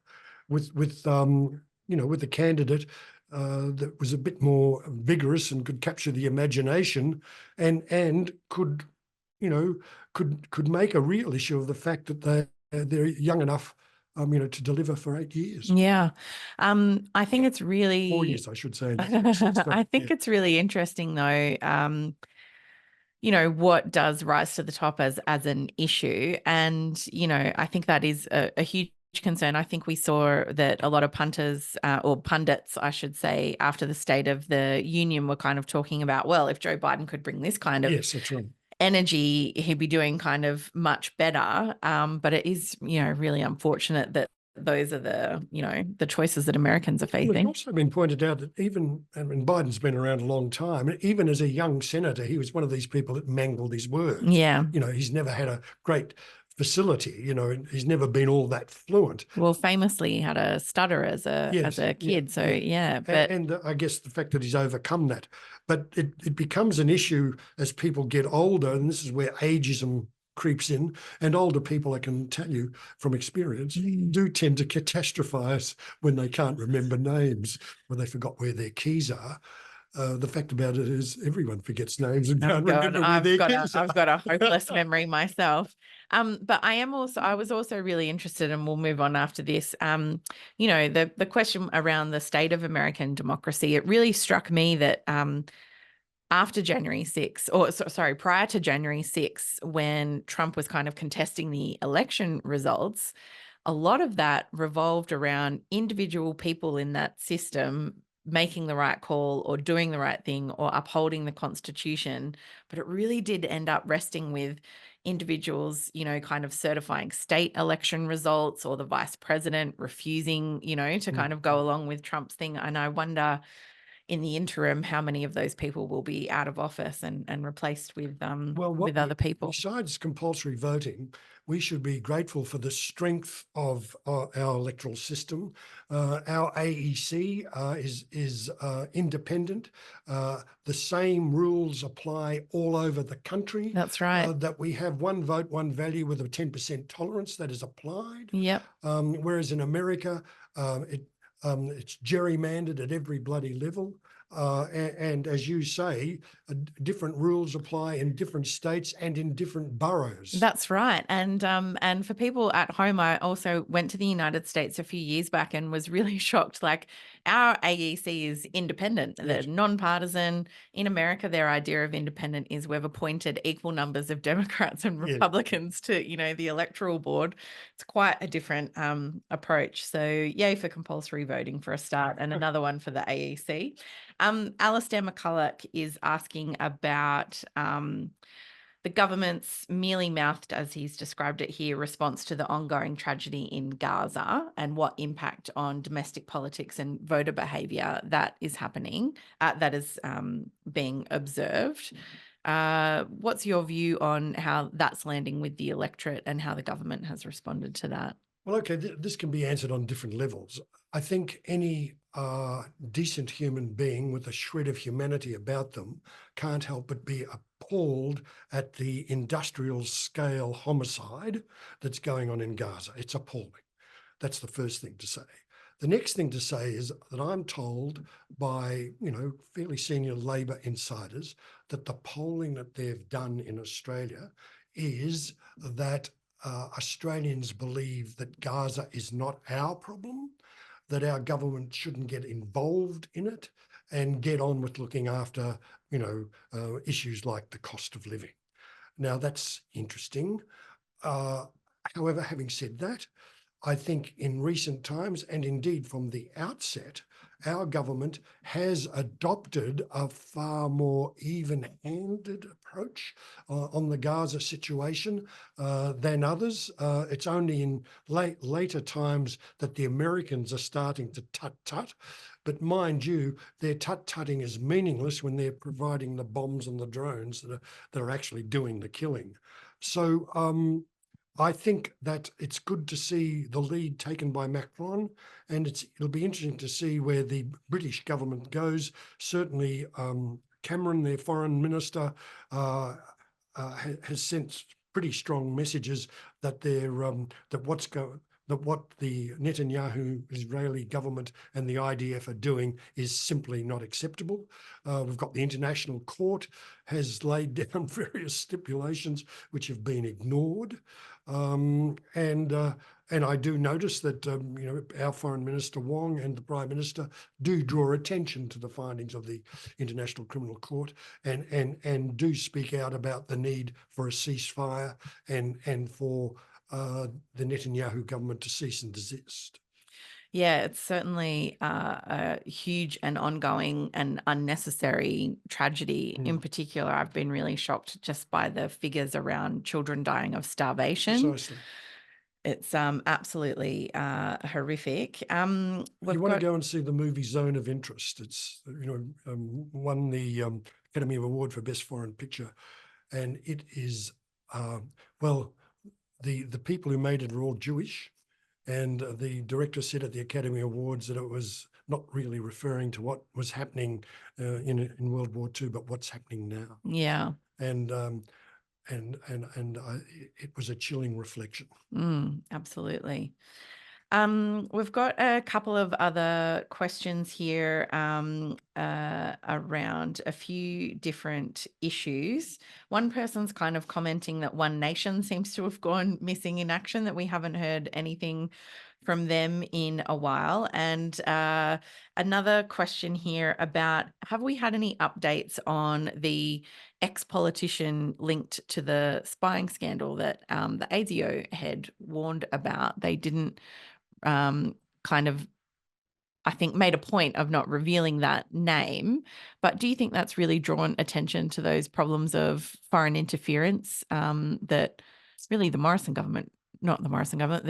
with a candidate that was a bit more vigorous and could capture the imagination and could make a real issue of the fact that they're young enough, to deliver for 8 years. Yeah. I think it's really 4 years, I should say. I think it's really interesting though. What does rise to the top as an issue. And, I think that is a huge concern. I think we saw that a lot of punters or pundits, I should say, after the State of the Union were kind of talking about, well, if Joe Biden could bring this kind of that's right. energy, he'd be doing kind of much better. But it is, really unfortunate that those are the choices that Americans are facing. Well, it's also been pointed out that Biden's been around a long time. Even as a young senator, he was one of these people that mangled his words. Yeah. He's never had a great facility, he's never been all that fluent. Well, famously he had a stutter as a kid. But and I guess the fact that he's overcome that, but it becomes an issue as people get older, and this is where ageism creeps in, and older people, I can tell you from experience, do tend to catastrophize when they can't remember names, when they forgot where their keys are. The fact about it is everyone forgets names and can't remember where their keys are. I've got a hopeless memory myself. But I was also really interested, and we'll move on after this. The question around the state of American democracy, it really struck me that after January 6th, prior to January 6th, when Trump was kind of contesting the election results, a lot of that revolved around individual people in that system making the right call or doing the right thing or upholding the Constitution. But it really did end up resting with individuals, kind of certifying state election results, or the vice president refusing, to kind of go along with Trump's thing. And I wonder, in the interim, how many of those people will be out of office and replaced with other people. Besides compulsory voting, we should be grateful for the strength of our electoral system. Our AEC is independent. The same rules apply all over the country. That's right. That we have one vote, one value with a 10% tolerance that is applied. Yep. Whereas in America, it's gerrymandered at every bloody level. And as you say, different rules apply in different states and in different boroughs. That's right. And for people at home, I also went to the United States a few years back and was really shocked. Like, our AEC is independent. They're nonpartisan. In America, their idea of independent is we've appointed equal numbers of Democrats and Republicans to, the electoral board. It's quite a different approach. So yay for compulsory voting for a start, and another one for the AEC. Alistair McCulloch is asking about the government's mealy-mouthed, as he's described it here, response to the ongoing tragedy in Gaza, and what impact on domestic politics and voter behaviour that is happening, that is being observed. What's your view on how that's landing with the electorate and how the government has responded to that? Well, okay, this can be answered on different levels. I think any decent human being with a shred of humanity about them can't help but be appalled at the industrial scale homicide that's going on in Gaza. It's appalling. That's the first thing to say. The next thing to say is that I'm told by, fairly senior Labor insiders that the polling that they've done in Australia is that Australians believe that Gaza is not our problem, that our government shouldn't get involved in it and get on with looking after, issues like the cost of living. Now, that's interesting. However, having said that, I think in recent times, and indeed from the outset, our government has adopted a far more even-handed approach on the Gaza situation than others. It's only in later times that the Americans are starting to tut-tut. But mind you, their tut-tutting is meaningless when they're providing the bombs and the drones that are actually doing the killing. So I think that it's good to see the lead taken by Macron, and it'll be interesting to see where the British government goes. Certainly, Cameron, their foreign minister, has sent pretty strong messages that what the Netanyahu Israeli government and the IDF are doing is simply not acceptable. We've got the International Court has laid down various stipulations which have been ignored. And I do notice that our Foreign Minister Wong and the Prime Minister do draw attention to the findings of the International Criminal Court and do speak out about the need for a ceasefire and for the Netanyahu government to cease and desist. Yeah, it's certainly a huge and ongoing and unnecessary tragedy. In particular, I've been really shocked just by the figures around children dying of starvation. Precisely. It's absolutely horrific. You want to go and see the movie Zone of Interest. It's won the Academy Award for Best Foreign Picture, and it is the people who made it are all Jewish. And the director said at the Academy Awards that it was not really referring to what was happening in World War II, but what's happening now. Yeah. And it was a chilling reflection. Absolutely. We've got a couple of other questions here around a few different issues. One person's kind of commenting that One Nation seems to have gone missing in action, that we haven't heard anything from them in a while. And another question here about, have we had any updates on the ex-politician linked to the spying scandal that the ASIO had warned about? They didn't kind of, I think, made a point of not revealing that name. But do you think that's really drawn attention to those problems of foreign interference that really the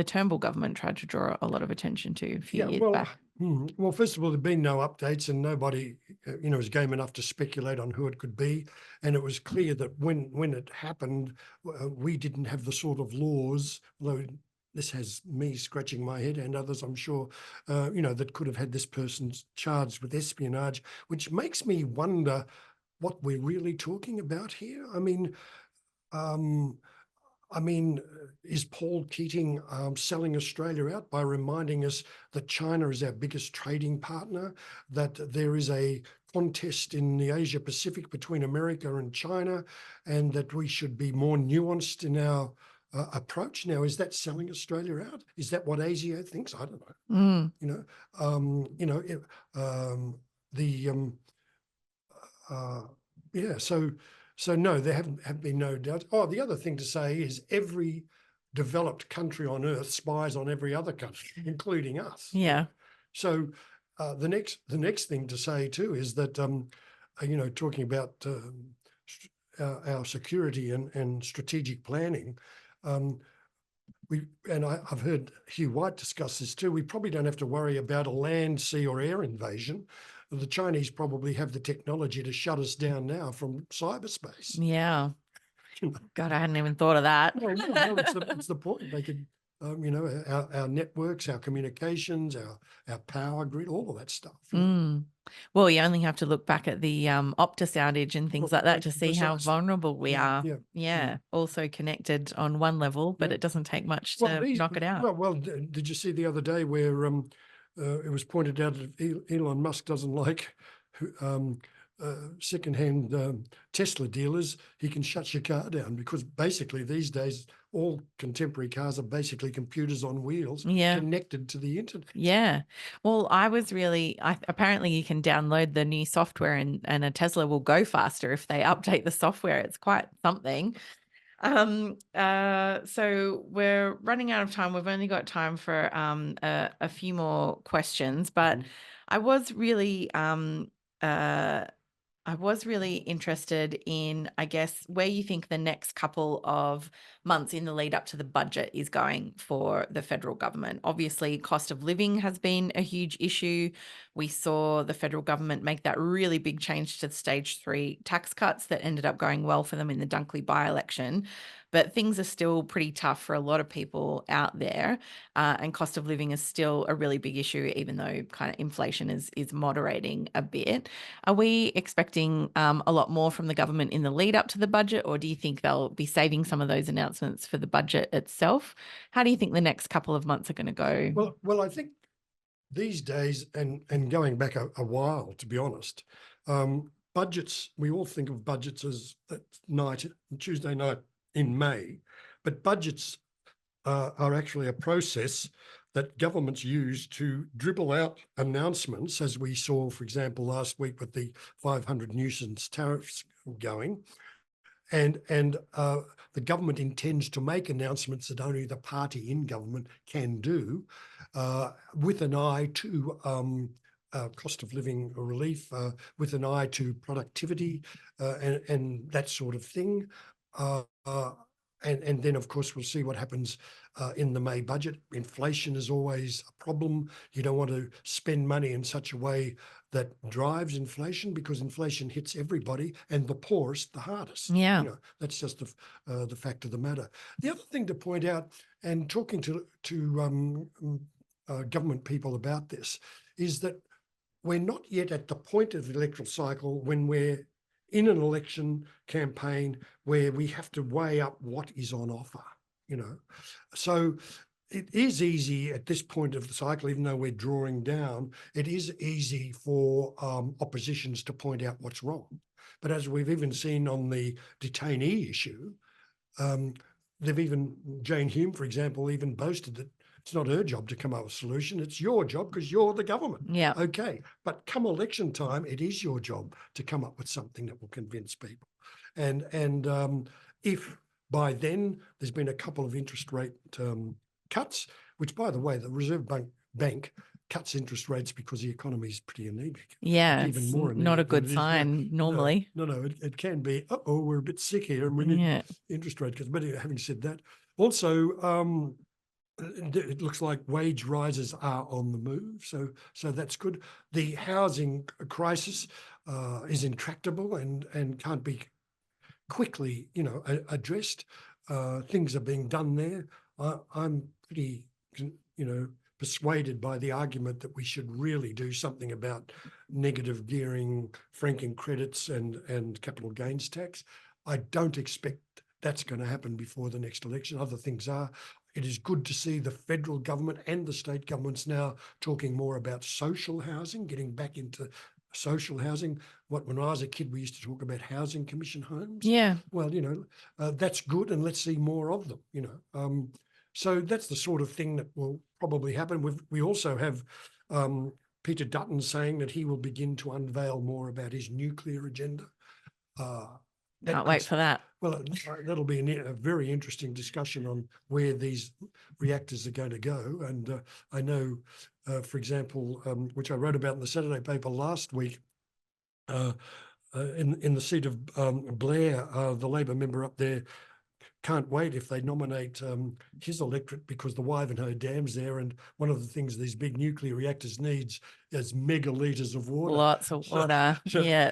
Turnbull government tried to draw a lot of attention to a few years back? Well, first of all, there've been no updates, and nobody, is game enough to speculate on who it could be. And it was clear that when it happened, we didn't have the sort of laws, although this has me scratching my head and others, I'm sure, that could have had this person charged with espionage, which makes me wonder what we're really talking about here. I mean, is Paul Keating selling Australia out by reminding us that China is our biggest trading partner, that there is a contest in the Asia Pacific between America and China, and that we should be more nuanced in our approach? Now, is that selling Australia out? Is that what ASIO thinks? I don't know. So no, there have been no doubts. Oh, the other thing to say is every developed country on earth spies on every other country, including us. Yeah. So the next thing to say too is that talking about our security and strategic planning. I've heard Hugh White discuss this too. We probably don't have to worry about a land, sea, or air invasion. The Chinese probably have the technology to shut us down now from cyberspace. Yeah. God, I hadn't even thought of that. No, it's the point. They could, our networks, our communications, our power grid, all of that stuff. Well, you only have to look back at the Optus outage and things like that to see how vulnerable we are. Yeah. Also connected on one level, but it doesn't take much to knock it out. Well, did you see the other day where it was pointed out that if Elon Musk doesn't like second-hand Tesla dealers, he can shut your car down, because basically these days all contemporary cars are basically computers on wheels connected to the internet. Yeah. Well, apparently you can download the new software and a Tesla will go faster if they update the software. It's quite something. So we're running out of time. We've only got time for a few more questions, but I was really interested in, I guess, where you think the next couple of months in the lead up to the budget is going for the federal government. Obviously, cost of living has been a huge issue. We saw the federal government make that really big change to the stage 3 tax cuts that ended up going well for them in the Dunkley by-election. But things are still pretty tough for a lot of people out there, and cost of living is still a really big issue, even though kind of inflation is moderating a bit. Are we expecting a lot more from the government in the lead up to the budget, or do you think they'll be saving some of those announcements for the budget itself? How do you think the next couple of months are going to go? Well, I think these days, and going back a while, to be honest, budgets, we all think of budgets as that Tuesday night in May, but budgets are actually a process that governments use to dribble out announcements, as we saw, for example, last week with the 500 nuisance tariffs going. And the government intends to make announcements that only the party in government can do, with an eye to cost of living relief, with an eye to productivity, and that sort of thing. And then, of course, we'll see what happens in the May budget. Inflation is always a problem. You don't want to spend money in such a way that drives inflation, because inflation hits everybody, and the poorest the hardest. Yeah. You know, that's just the fact of the matter. The other thing to point out, and talking to government people about this, is that we're not yet at the point of the electoral cycle when we're in an election campaign where we have to weigh up what is on offer, you know. So it is easy at this point of the cycle, even though we're drawing down, it is easy for oppositions to point out what's wrong. But as we've even seen on the detainee issue, Jane Hume, for example, even boasted that it's not her job to come up with a solution. It's your job because you're the government. Yeah. Okay. But come election time, it is your job to come up with something that will convince people. And if by then there's been a couple of interest rate cuts, which, by the way, the Reserve Bank cuts interest rates because the economy is pretty anemic. Yeah, like even more not a anemic than good it is sign now. normally. No, it can be, we're a bit sick here and we need interest rate cuts. But having said that, also, it looks like wage rises are on the move, so that's good. The housing crisis is intractable and can't be quickly, addressed. Things are being done there. I'm pretty, persuaded by the argument that we should really do something about negative gearing, franking credits, and capital gains tax. I don't expect that's going to happen before the next election. Other things are. It is good to see the federal government and the state governments now talking more about social housing, getting back into social housing. When I was a kid, we used to talk about housing commission homes. Yeah. Well, that's good, and let's see more of them, So that's the sort of thing that will probably happen. We also have Peter Dutton saying that he will begin to unveil more about his nuclear agenda. Can't wait for that. Well, that'll be a very interesting discussion on where these reactors are going to go. And I know, for example, which I wrote about in the Saturday paper last week, in the seat of Blair, the Labor member up there can't wait if they nominate his electorate, because the Wivenhoe Dam's there, and one of the things these big nuclear reactors needs is megalitres of water. Lots of water, yeah.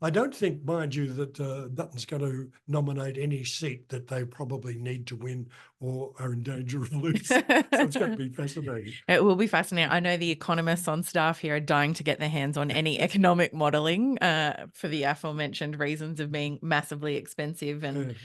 I don't think, mind you, that Dutton's going to nominate any seat that they probably need to win or are in danger of losing. So it's going to be fascinating. It will be fascinating. I know the economists on staff here are dying to get their hands on any economic modelling for the aforementioned reasons of being massively expensive. And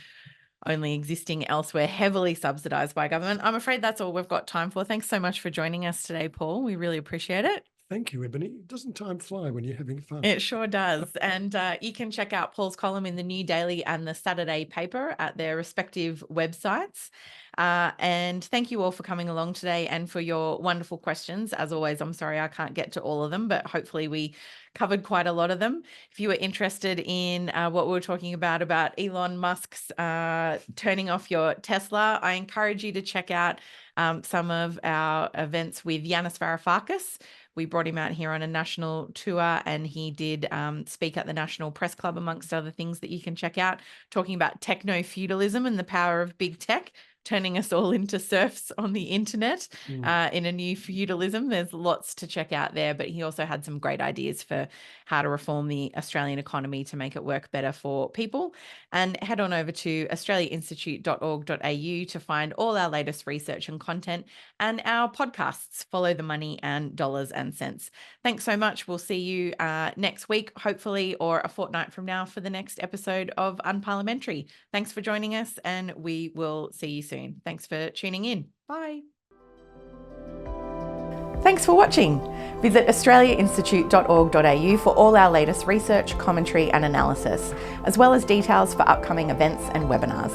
only existing elsewhere, heavily subsidised by government. I'm afraid that's all we've got time for. Thanks so much for joining us today, Paul. We really appreciate it. Thank you, Ebony. Doesn't time fly when you're having fun? It sure does. And you can check out Paul's column in the New Daily and the Saturday paper at their respective websites. And thank you all for coming along today and for your wonderful questions. As always, I'm sorry I can't get to all of them, but hopefully we covered quite a lot of them. If you were interested in what we were talking about Elon Musk's turning off your Tesla, I encourage you to check out some of our events with Yanis Varoufakis. We brought him out here on a national tour, and he did speak at the National Press Club, amongst other things that you can check out, talking about techno-feudalism and the power of big tech, turning us all into serfs on the internet in a new feudalism. There's lots to check out there, but he also had some great ideas for how to reform the Australian economy to make it work better for people. And head on over to australiainstitute.org.au to find all our latest research and content and our podcasts, Follow the Money and Dollars and Cents. Thanks so much. We'll see you next week, hopefully, or a fortnight from now for the next episode of Unparliamentary. Thanks for joining us, and we will see you soon. Thanks for tuning in. Bye. Thanks for watching. Visit australiainstitute.org.au for all our latest research, commentary and analysis, as well as details for upcoming events and webinars.